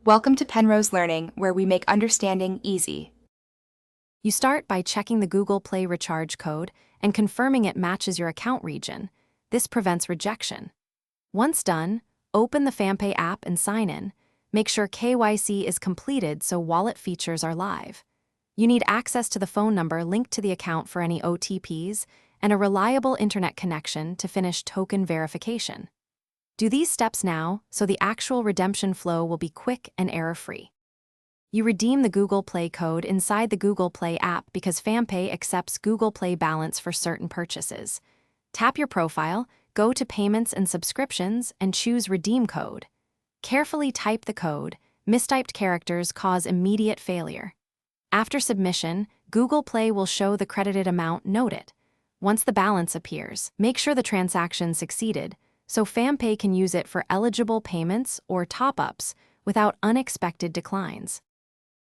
Welcome to Penrose Learning, where we make understanding easy. You start by checking the Google Play recharge code and confirming it matches your account region. This prevents rejection. Once done, open the Fampay app and sign in. Make sure KYC is completed so wallet features are live. You need access to the phone number linked to the account for any OTPs and a reliable internet connection to finish token verification. Do these steps now so the actual redemption flow will be quick and error-free. You redeem the Google Play code inside the Google Play app because Fampay accepts Google Play balance for certain purchases. Tap your profile, go to Payments and Subscriptions, and choose Redeem Code. Carefully type the code. Mistyped characters cause immediate failure. After submission, Google Play will show the credited amount. Note it. Once the balance appears, make sure the transaction succeeded, so Fampay can use it for eligible payments or top-ups without unexpected declines.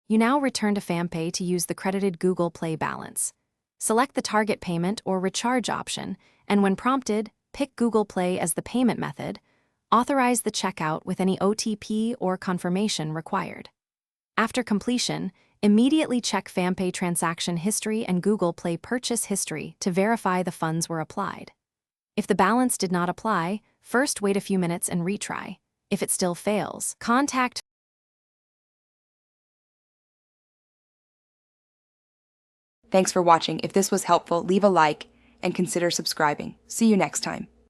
You now return to Fampay to use the credited Google Play balance. Select the target payment or recharge option, and when prompted, pick Google Play as the payment method. Authorize the checkout with any OTP or confirmation required. After completion, immediately check Fampay transaction history and Google Play purchase history to verify the funds were applied. If the balance did not apply, first wait a few minutes and retry. If it still fails, contact. Thanks for watching. If this was helpful, leave a like and consider subscribing. See you next time.